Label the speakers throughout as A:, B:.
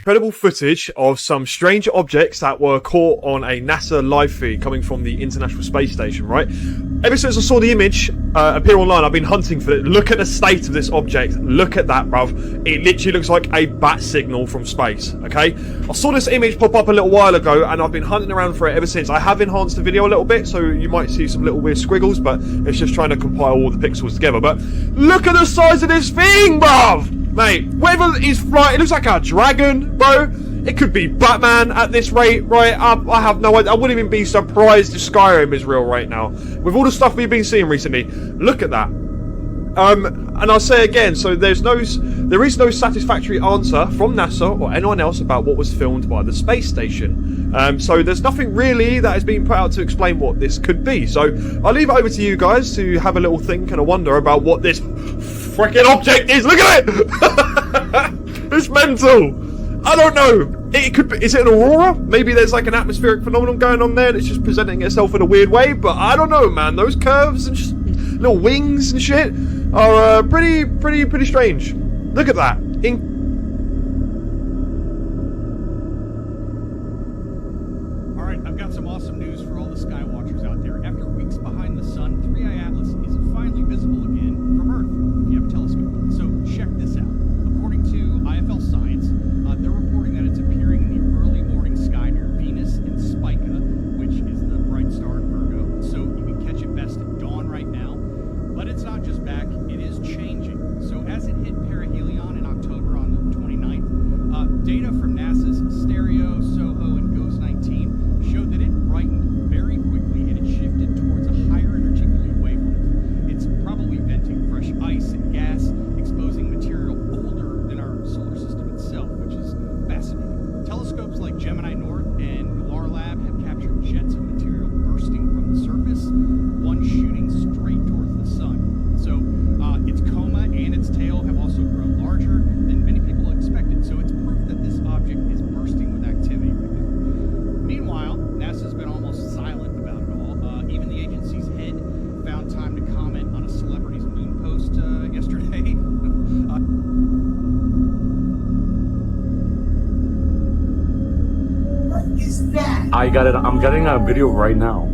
A: incredible footage of some strange objects that were caught on a NASA live feed coming from the International Space Station, right? Ever since I saw the image appear online, I've been hunting for it. Look at the state of this object. Look at that, bruv. It literally looks like a bat signal from space, okay? I saw this image pop up a little while ago, and I've been hunting around for it ever since. I have enhanced the video a little bit, so you might see some little weird squiggles, but it's just trying to compile all the pixels together. But look at the size of this thing, bruv! Mate, whatever is flying, it looks like a dragon, bro. It could be Batman at this rate, right? I have no idea. I wouldn't even be surprised if Skyrim is real right now. With all the stuff we've been seeing recently, look at that. And I'll say again, so there is no satisfactory answer from NASA or anyone else about what was filmed by the space station. So there's nothing really that has been put out to explain what this could be. So I'll leave it over to you guys to have a little think and a wonder about what this freaking object is. Look at it! It's mental. I don't know. It could be, is it an aurora? Maybe there's like an atmospheric phenomenon going on there and it's just presenting itself in a weird way, but I don't know, man. Those curves and just little wings and shit are pretty strange. Look at that.
B: Alright, I've got some awesome news for all the sky watchers out there. After weeks behind the sun, 3i Atlas is finally visible again from Earth if you have a telescope. So check this out. According to IFL Science, they're reporting that it's appearing in the early morning sky near Venus and Spica, which is the bright star in Virgo. So you can catch it best at dawn right now. But it's not just back, it is changing. So as it hit perihelion in October on the 29th, data from NASA's Stereo, SOHO, and GOES 19 showed that it brightened very quickly and it shifted towards a higher energy blue wavelength. It's probably venting fresh ice and gas, exposing material older than our solar system itself, which is fascinating. Telescopes like Gemini North and Lunar Lab have captured jets of material bursting from the surface, one shooting straight towards the sun. So its coma and its tail have also grown larger than many people expected. So it's proof that this object is bursting with activity right now. Meanwhile, NASA's been almost silent about it all. Even the agency's head found time to comment on a celebrity's moon post yesterday.
C: What is that?
D: I got it. I'm getting a video right now.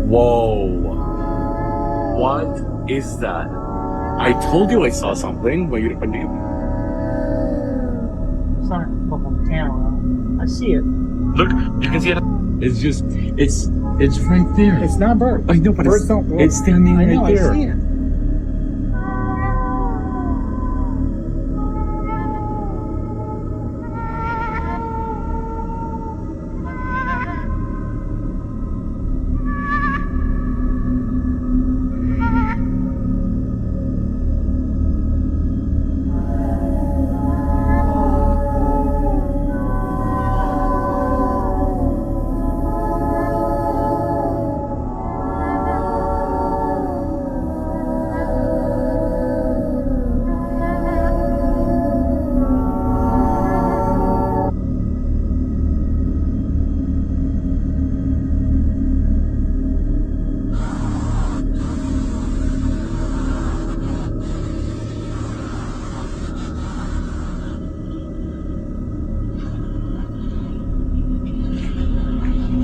D: Whoa. What is that? I told you I saw something, but you didn't believe me.
C: It's not up on the camera. I see it.
D: Look, you can see it. It's just, it's right there.
C: It's not bird.
D: I know, but
C: Birds don't walk.
D: it's standing
C: I know,
D: right there.
C: I see it.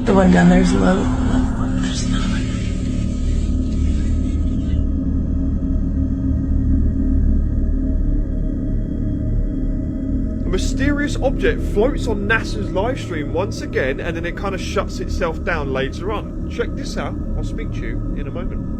E: The one down there is low.
A: A mysterious object floats on NASA's live stream once again, and then it kind of shuts itself down later on. Check this out. I'll speak to you in a moment.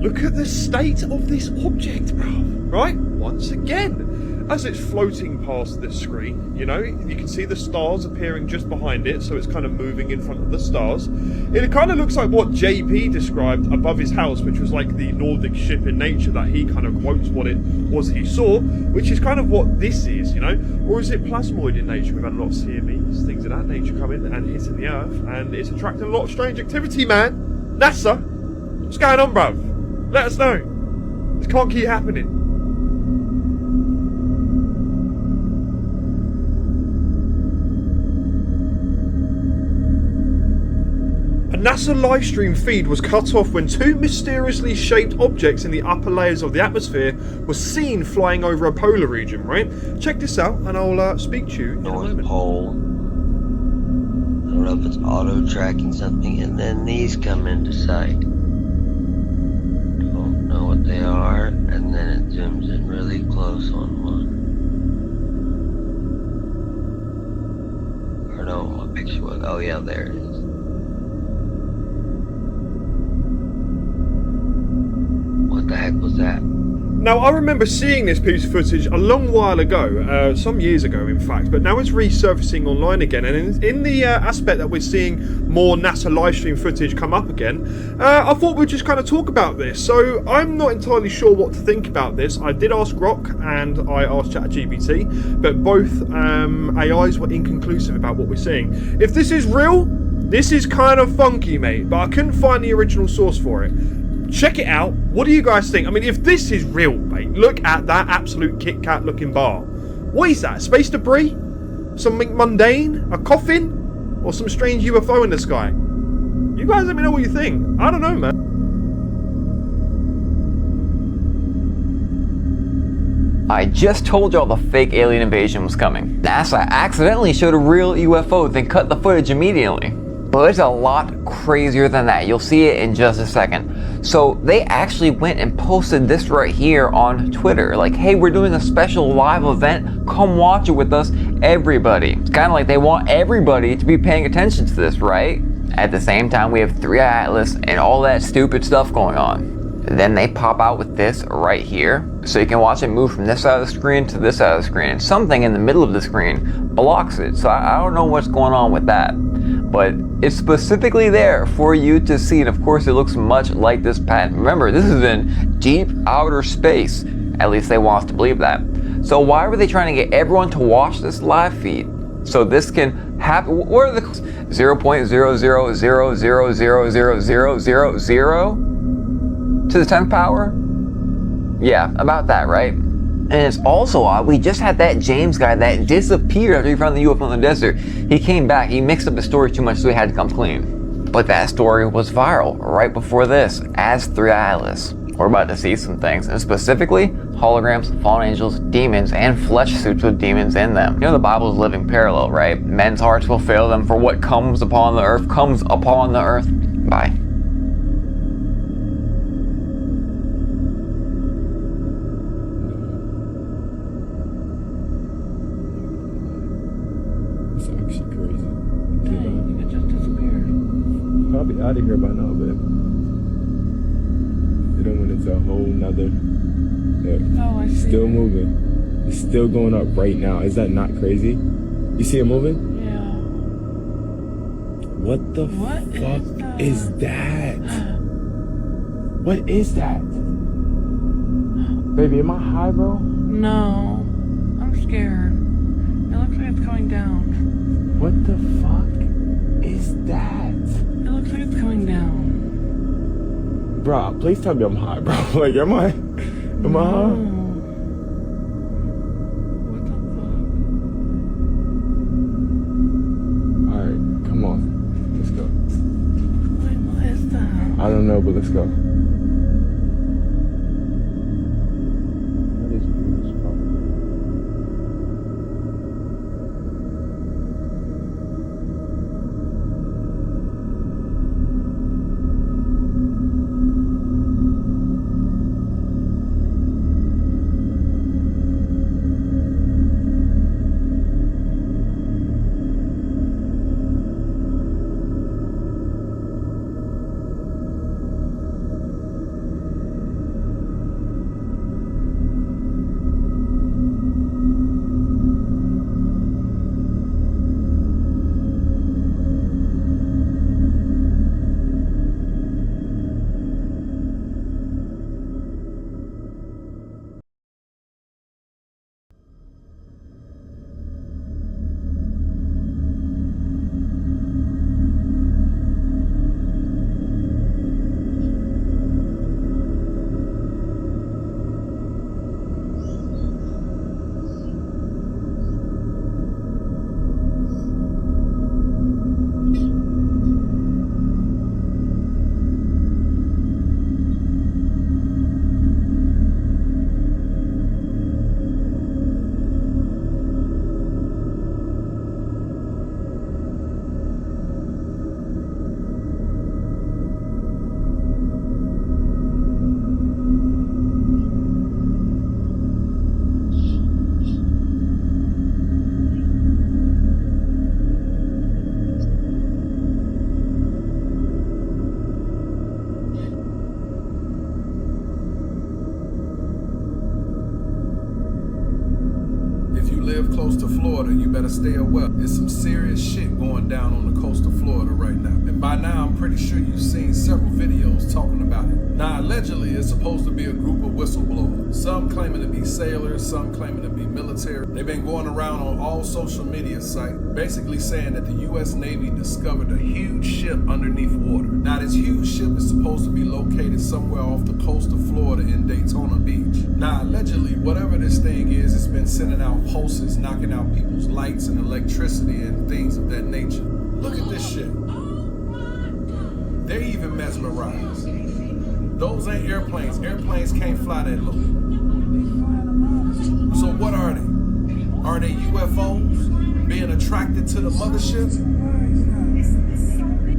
A: Look at the state of this object, bro. Right? Once again. as it's floating past this screen, you know, you can see the stars appearing just behind it, so it's kind of moving in front of the stars. It kind of looks like what JP described above his house, which was like the Nordic ship in nature that he kind of quotes what it was he saw, which is kind of what this is, you know? Or is it plasmoid in nature? We've had a lot of CMEs, things of that nature coming and hitting the Earth, and it's attracting a lot of strange activity, man. NASA, what's going on, bruv? Let us know. This can't keep happening. A NASA livestream feed was cut off when two mysteriously shaped objects in the upper layers of the atmosphere were seen flying over a polar region, right? Check this out and I'll speak to you in a
F: North
A: moment.
F: Pole. I don't know if it's auto tracking something, and then these come into sight. Don't know what they are, and then it zooms in really close on one. Or no, what picture was? Oh yeah, there it is. What the heck was that?
A: Now, I remember seeing this piece of footage a long while ago, some years ago in fact, but now it's resurfacing online again, and in the aspect that we're seeing more NASA livestream footage come up again, I thought we'd just kind of talk about this. So, I'm not entirely sure what to think about this. I did ask Grok and I asked ChatGPT, but both AIs were inconclusive about what we're seeing. If this is real, this is kind of funky, mate, but I couldn't find the original source for it. Check it out. What do you guys think? I mean, if this is real, mate, look at that absolute Kit Kat looking bar. What is that? Space debris? Something mundane? A coffin? Or some strange UFO in the sky? You guys let me know what you think. I don't know, man.
G: I just told y'all the fake alien invasion was coming. NASA accidentally showed a real UFO, then cut the footage immediately. But it's a lot crazier than that. You'll see it in just a second. So they actually went and posted this right here on Twitter. Like, hey, we're doing a special live event. Come watch it with us, everybody. It's kind of like they want everybody to be paying attention to this, right? At the same time, we have 3i Atlas and all that stupid stuff going on. Then they pop out with this right here. So you can watch it move from this side of the screen to this side of the screen. And something in the middle of the screen blocks it. So I don't know what's going on with that. But it's specifically there for you to see. And of course, it looks much like this patent. Remember, this is in deep outer space. At least they want us to believe that. So why were they trying to get everyone to watch this live feed? So this can happen. What are the 0.000000000 to the 10th power? Yeah, about that, right? And it's also odd, we just had that James guy that disappeared after he found the UFO in the desert. He came back, he mixed up the story too much, so he had to come clean. But that story was viral right before this, as 3i Atlas. We're about to see some things, and specifically, holograms, fallen angels, demons, and flesh suits with demons in them. You know the Bible is living parallel, right? Men's hearts will fail them, for what comes upon the earth comes upon the earth. Bye.
D: Probably out of here by now, babe. It done went into a whole nother.
E: Oh, I see.
D: Still moving. It's still going up right now. Is that not crazy? You see it moving?
E: Yeah.
D: What the fuck is that? What is that? Baby, am I high, bro?
E: No. I'm scared. It looks like it's coming down.
D: What the fuck is that?
E: It looks like it's coming down.
D: Bro, please tell me I'm high, bro. Like, am I high?
E: What the fuck?
D: Alright, come on. Let's go.
E: Wait, what is that?
D: I don't know, but let's go.
H: Florida, you better stay aware. There's some serious shit going down on the coast of Florida right now. And by now, I'm pretty sure you've seen several videos talking about it. Now, allegedly, it's supposed to be a group of whistleblowers. Some claiming to be sailors, some claiming to be military. They've been going around on all social media sites, basically saying that the US Navy discovered a huge ship underneath water. Now, this huge ship is supposed to be located somewhere off the coast of Florida in Daytona Beach. Now, allegedly, whatever this thing is, it's been sending out pulses, knocking out people's lights and electricity and things of that nature. Look at this shit. They're even mesmerized. Those ain't airplanes. Airplanes can't fly that low. So what are they? Are they UFOs being attracted to the mothership?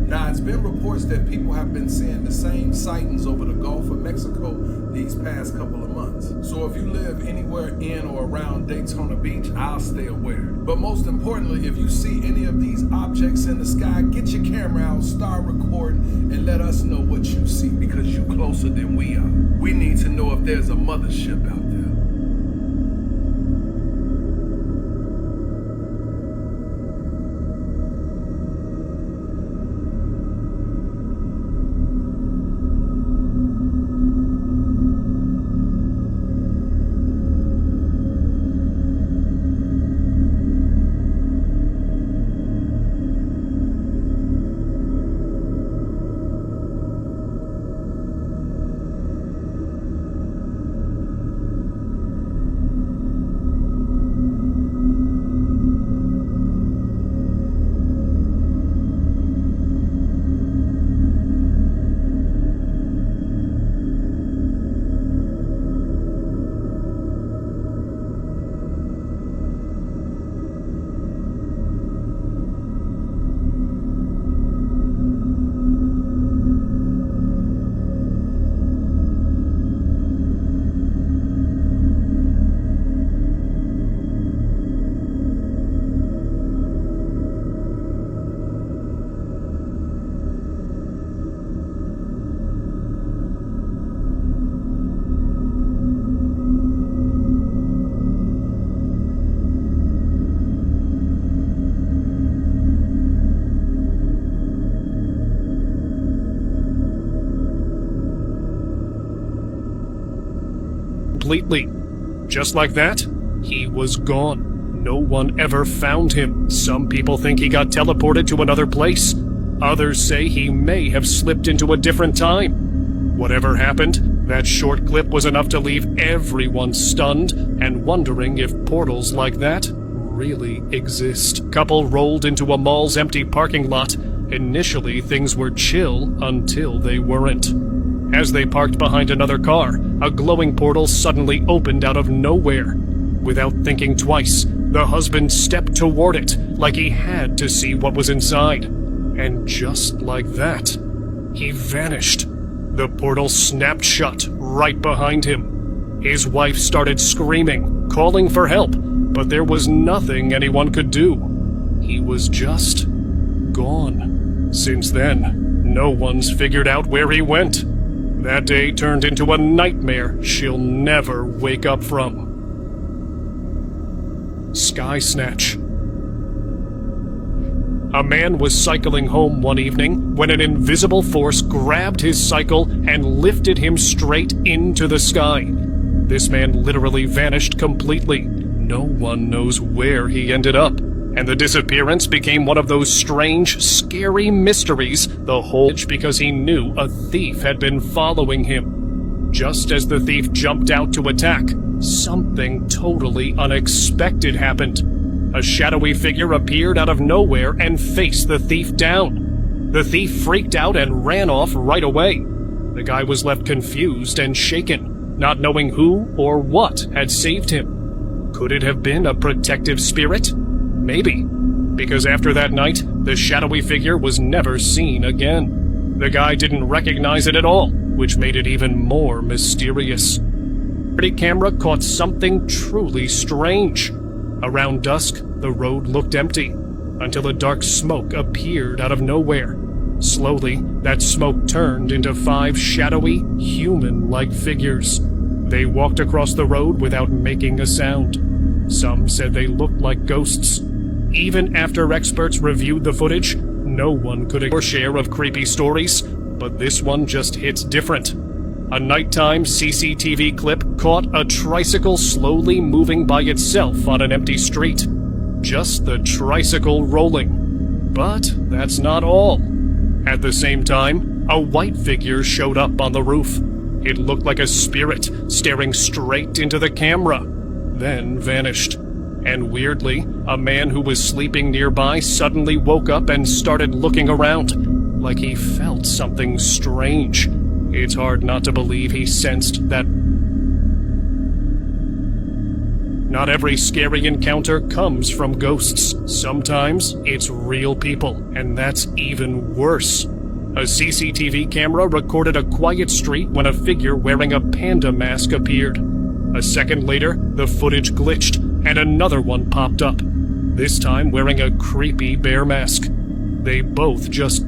H: Now, it's been reports that people have been seeing the same sightings over the Gulf of Mexico these past couple of months. So if you live anywhere in or around Daytona Beach, I'll stay aware. But most importantly, if you see any of these objects in the sky, get your camera out, start recording, and let us know what you see, because you're closer than we are. We need to know if there's a mothership out there.
I: Completely. Just like that, he was gone. No one ever found him. Some people think he got teleported to another place. Others say he may have slipped into a different time. Whatever happened, that short clip was enough to leave everyone stunned and wondering if portals like that really exist. Couple rolled into a mall's empty parking lot. Initially, things were chill until they weren't. As they parked behind another car, a glowing portal suddenly opened out of nowhere. Without thinking twice, the husband stepped toward it, like he had to see what was inside. And just like that, he vanished. The portal snapped shut right behind him. His wife started screaming, calling for help, but there was nothing anyone could do. He was just gone. Since then, no one's figured out where he went. That day turned into a nightmare she'll never wake up from. Sky Snatch. A man was cycling home one evening when an invisible force grabbed his cycle and lifted him straight into the sky. This man literally vanished completely. No one knows where he ended up, and the disappearance became one of those strange, scary mysteries, the whole because he knew a thief had been following him. Just as the thief jumped out to attack, something totally unexpected happened. A shadowy figure appeared out of nowhere and faced the thief down. The thief freaked out and ran off right away. The guy was left confused and shaken, not knowing who or what had saved him. Could it have been a protective spirit? Maybe, because after that night, the shadowy figure was never seen again. The guy didn't recognize it at all, which made it even more mysterious. The camera caught something truly strange. Around dusk, the road looked empty, until a dark smoke appeared out of nowhere. Slowly, that smoke turned into 5 shadowy, human-like figures. They walked across the road without making a sound. Some said they looked like ghosts. Even after experts reviewed the footage, no one could ignore share of creepy stories, but this one just hits different. A nighttime CCTV clip caught a tricycle slowly moving by itself on an empty street. Just the tricycle rolling. But that's not all. At the same time, a white figure showed up on the roof. It looked like a spirit staring straight into the camera, then vanished. And weirdly, a man who was sleeping nearby suddenly woke up and started looking around, like he felt something strange. It's hard not to believe he sensed that. Not every scary encounter comes from ghosts. Sometimes it's real people, and that's even worse. A CCTV camera recorded a quiet street when a figure wearing a panda mask appeared. A second later, the footage glitched, and another one popped up, this time wearing a creepy bear mask. They both just...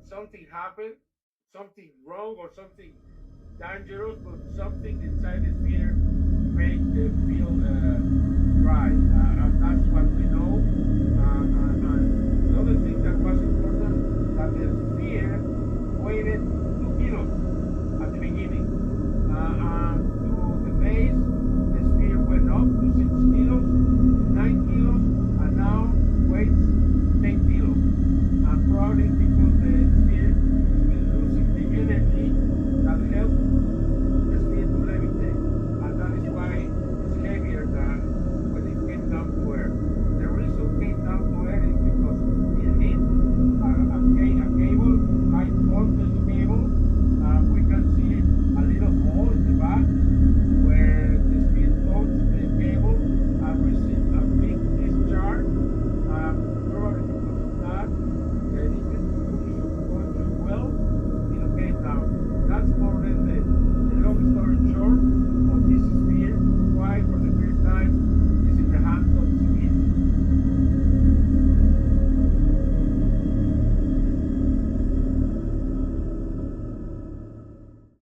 J: something happened, something wrong or something dangerous, but something inside the sphere made it feel dry. And that's what we know. And the other thing that was important, that the sphere weighed 2 kilos at the beginning.